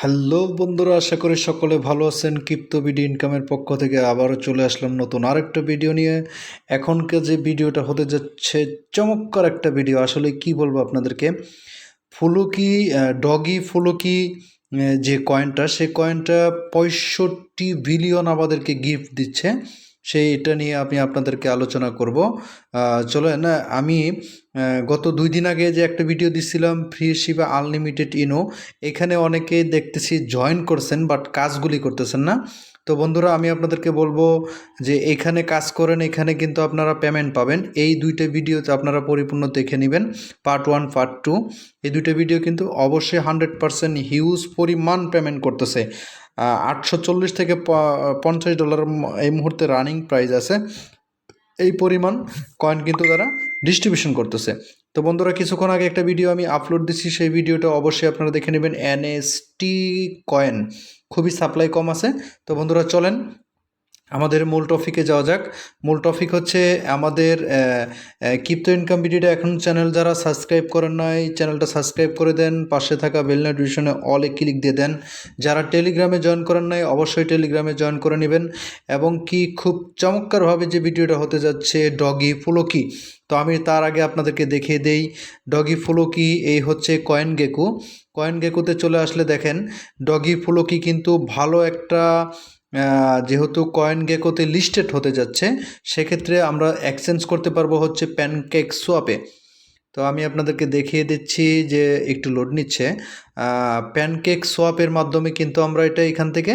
Hello বন্ধুরা, আশা করি সকলে ভালো আছেন। ক্রিপ্টোবিডি ইনকামের পক্ষ থেকে আবারও চলে আসলাম নতুন আরেকটা ভিডিও নিয়ে। এখনকার যে ভিডিওটা হতে যাচ্ছে চমৎকার একটা ভিডিও। আসলে কি বলবো আপনাদেরকে, ফ্লোকি ডগি ফ্লোকি যে কয়েনটা, সেই কয়েনটা 65 বিলিয়ন আমাদেরকে গিফট দিচ্ছে। এটা নিয়ে আমি আপনাদেরকে আলোচনা করব। চলেন, আমি গত 2 দিন আগে যে একটা ভিডিও দিছিলাম ফ্রি শিবা আনলিমিটেড ইনো, এখানে অনেকেই দেখতেছি জয়েন করছেন বাট কাজগুলি করতেছেন না। তো বন্ধুরা, আমি আপনাদেরকে বলবো যে এখানে কাজ করেন, এখানে কিন্তু আপনারা পেমেন্ট পাবেন। এই দুইটা ভিডিওতে আপনারা পরিপূর্ণ দেখে নেবেন, পার্ট 1 পার্ট 2। এই দুইটা ভিডিও কিন্তু অবশ্যই 100% হিউজ পরিমাণ পেমেন্ট করতেছে। 840 থেকে $50 এই মুহূর্তে রানিং প্রাইস আছে। এই পরিমাণ কয়েন কিন্তু তারা ডিস্ট্রিবিউশন করতেছে। তো বন্ধুরা, কিছুক্ষণ আগে একটা ভিডিও আমি আপলোড দিচ্ছি, সেই ভিডিওটা অবশ্যই আপনারা দেখে নেবেন। এনএসটি কয়েন খুবই সাপ্লাই কম আছে। তো বন্ধুরা চলেন আমাদের মূল টপিকে যাওয়া যাক। মূল টপিক হচ্ছে আমাদের ক্রিপ্টো ইনকাম ভিডিওটা এখন চ্যানেল যারা সাবস্ক্রাইব করেন নাই, চ্যানেলটা সাবস্ক্রাইব করে দেন, পাশে থাকা বেল নোটিফিকেশনে অলে ক্লিক দিয়ে দেন। যারা টেলিগ্রামে জয়েন করেন নাই অবশ্যই টেলিগ্রামে জয়েন করে নেবেন। এবং কি খুব চমৎকারভাবে যে ভিডিওটা হতে যাচ্ছে ডগি ফ্লোকি। তো আমি তার আগে আপনাদেরকে দেখিয়ে দেই ডগি ফ্লোকি। এই হচ্ছে কয়েন গেকো। কয়েন গেকোতে চলে আসলে দেখেন ডগি ফ্লোকি কিন্তু ভালো একটা, যেহেতু কয়েন গেকোতে লিস্টেড হতে যাচ্ছে, সেক্ষেত্রে আমরা এক্সচেঞ্জ করতে পারবো হচ্ছে প্যানকেকস্ওয়াপে। তো আমি আপনাদেরকে দেখিয়ে দিচ্ছি যে একটু লোড নিচ্ছে। প্যানকেকস্ওয়াপের মাধ্যমে কিন্তু আমরা এটা এখান থেকে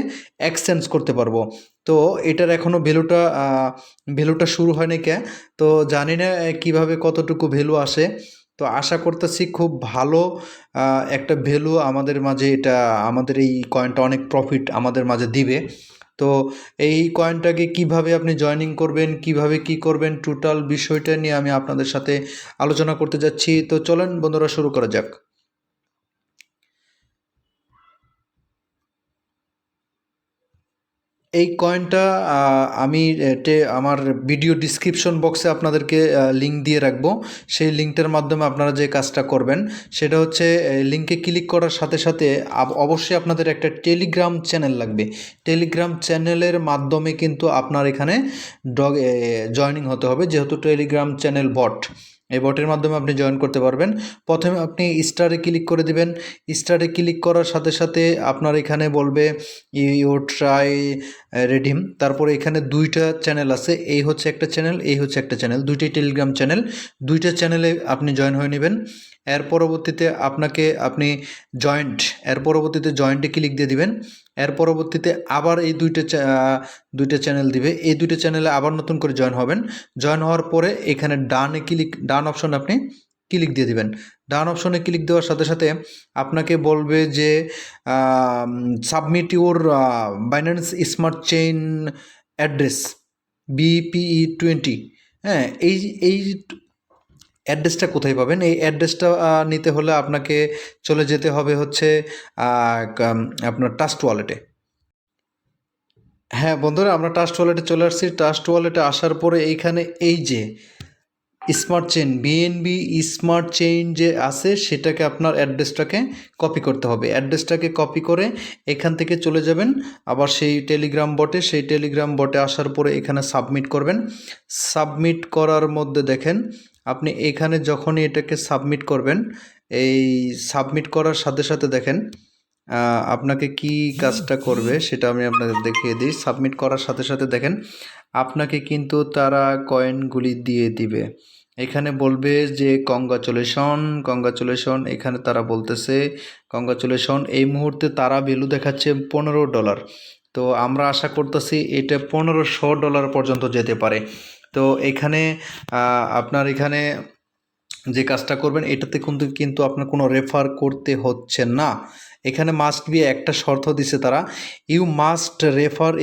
এক্সচেঞ্জ করতে পারবো। তো এটার এখনও ভ্যালুটা শুরু হয়নি কে, তো জানি না কীভাবে কতটুকু ভ্যালু আসে। তো আশা করতেছি খুব ভালো একটা ভ্যালু আমাদের মাঝে, এটা আমাদের এই কয়েনটা অনেক প্রফিট আমাদের মাঝে দিবে। তো এই কয়েনটাকে কিভাবে আপনি জয়েনিং করবেন, কিভাবে কি করবেন, টোটাল বিষয়টা নিয়ে আমি আপনাদের সাথে আলোচনা করতে যাচ্ছি। তো চলেন বন্ধুরা, শুরু করা যাক। এই কয়েনটা আমি আমার ভিডিও ডিসক্রিপশন বক্সে আপনাদেরকে লিঙ্ক দিয়ে রাখবো। সেই লিঙ্কটার মাধ্যমে আপনারা যে কাজটা করবেন সেটা হচ্ছে, লিঙ্কে ক্লিক করার সাথে সাথে অবশ্যই আপনাদের একটা টেলিগ্রাম চ্যানেল লাগবে। টেলিগ্রাম চ্যানেলের মাধ্যমে কিন্তু আপনার এখানে জয়েনিং হতে হবে, যেহেতু টেলিগ্রাম চ্যানেল বট। এই বটের মাধ্যমে আপনি জয়েন করতে পারবেন। প্রথমে আপনি স্টারে ক্লিক করে দিবেন। স্টারে ক্লিক করার সাথে সাথে আপনার এখানে বলবে ইউ ট্রাই রেডিম। তারপরে এখানে দুইটা চ্যানেল আছে, এই হচ্ছে একটা চ্যানেল, এই হচ্ছে একটা চ্যানেল, দুইটাই টেলিগ্রাম চ্যানেল। দুইটা চ্যানেলে আপনি জয়েন হয়ে নেবেন। এর পরবর্তীতে আপনি এর পরবর্তীতে জয়েন্টে ক্লিক দিয়ে দিবেন। এর পরবর্তীতে আবার এই দুইটা চ্যানেল দিবে, এই দুইটা চ্যানেলে আবার নতুন করে জয়েন হবেন। জয়েন হওয়ার পরে এখানে ডান অপশন আপনি ক্লিক দিয়ে দিবেন। ডান অপশনে ক্লিক দেওয়ার সাথে সাথে আপনাকে বলবে যে submit your Binance smart chain address BPE20। হ্যাঁ, এই অ্যাড্রেসটা কোথায় পাবেন? এই অ্যাড্রেসটা নিতে হলে আপনাকে চলে যেতে হবে হচ্ছে আপনার ট্রাস্ট ওয়ালেটে। হ্যাঁ বন্ধুরা, আমরা ট্রাস্ট ওয়ালেটে চলে আসছি। ট্রাস্ট ওয়ালেটে আসার পরে এইখানে এই যে smart chain, BNB smart chain যে আছে, সেটাকে আপনার অ্যাড্রেসটাকে কপি করতে হবে। অ্যাড্রেসটাকে কপি করে এখান থেকে চলে যাবেন আবার সেই টেলিগ্রাম বটে আসার পরে এখানে সাবমিট করবেন। সাবমিট করার মধ্যে দেখেন আপনি এখানে যখনই এটাকে সাবমিট করবেন, এই সাবমিট করার সাথে সাথে দেখেন আপনাকে কি কাজটা করবে সেটা আমি আপনাদের দেখিয়ে দিই। সাবমিট করার সাথে সাথে দেখেন আপনাকে কিন্তু তারা কয়েনগুলি দিয়ে দিবে। এখানে বলবে যে কংগ্রাচুলেশন। এখানে তারা বলতেছে কংগ্রাচুলেশন। এই মুহূর্তে তারা ভ্যালু দেখাচ্ছে $15। তো আমরা আশা করতেছি এটা $1500 পর্যন্ত যেতে পারে। তো এখানে আপনার এখানে যে কাজটা করবেন, এটাতে কিন্তু আপনার কোনো রেফার করতে হচ্ছে না। এখানে মাস্ট বি একটা শর্ত দিছে তারা, you must refer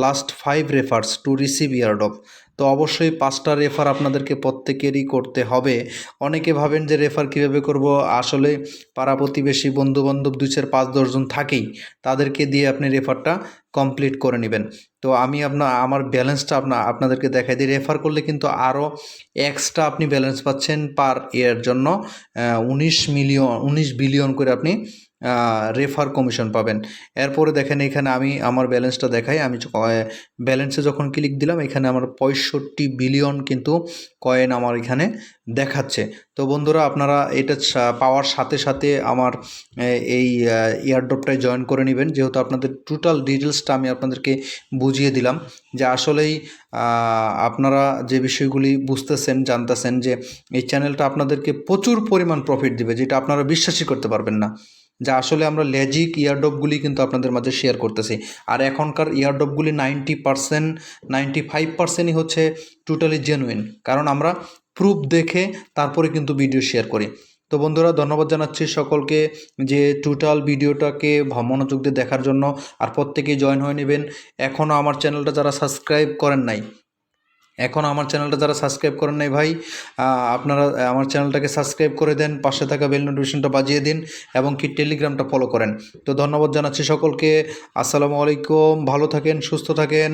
last 5 refers to receive airdrop. তো অবশ্যই 5টা রেফার আপনাদেরকে প্রত্যেকেরই করতে হবে। অনেকে ভাবেন যে রেফার কীভাবে করব, আসলে পাড়া প্রতিবেশী বন্ধুবান্ধব 2 4 5 10 জন থাকেই, তাদেরকে দিয়ে আপনি রেফারটা কমপ্লিট করে নেবেন। তো আমি আমার ব্যালেন্সটা আপনাদেরকে দেখাই দিই। রেফার করলে কিন্তু আরও এক্সট্রা আপনি ব্যালেন্স পাচ্ছেন পার ইয়ার জন্য 19 বিলিয়ন করে আপনি রেফার কমিশন পাবেন। এরপরে দেখেন এখানে আমি আমার ব্যালেন্সটা দেখাই। আমি ব্যালেন্সে যখন ক্লিক দিলাম এখানে আমার 65 বিলিয়ন কিন্তু কয়েন আমার এখানে দেখাচ্ছে। তো বন্ধুরা আপনারা এটা পাওয়ার সাথে সাথে আমার এই এয়ারড্রপটায় জয়েন করে নেবেন, যেহেতু আপনাদের টোটাল ডিটেলসটা আমি আপনাদেরকে বুঝিয়ে দিলাম যে আসলেই আপনারা যে বিষয়গুলি বুঝতেছেন, জানতেছেন যে এই চ্যানেলটা আপনাদেরকে প্রচুর পরিমাণ প্রফিট দিবে, যেটা আপনারা বিশ্বাসই করতে পারবেন না। যা আসলে আমরা লেজিক ইয়ারড্রপগুলি কিন্তু আপনাদের মাঝে শেয়ার করতেছি। আর এখনকার ইয়ারড্রপগুলি 90%, 95%ই হচ্ছে টোটালি জেনুইন, কারণ আমরা প্রুফ দেখে তারপরে কিন্তু ভিডিও শেয়ার করি। তো বন্ধুরা ধন্যবাদ জানাচ্ছি সকলকে যে টোটাল ভিডিওটাকে মনোযোগ দিয়ে দেখার জন্য। আর প্রত্যেকেই জয়েন হয়ে নেবেন। এখনও আমার চ্যানেলটা যারা সাবস্ক্রাইব করেন নাই ভাই, আপনারা আমার চ্যানেলটাকে সাবস্ক্রাইব করে দেন, পাশে থাকা বেল নোটিফিকেশনটা বাজিয়ে দিন এবং কি টেলিগ্রামটা ফলো করেন। তো ধন্যবাদ জানাচ্ছি সকলকে। আসসালামু আলাইকুম, ভালো থাকেন, সুস্থ থাকেন।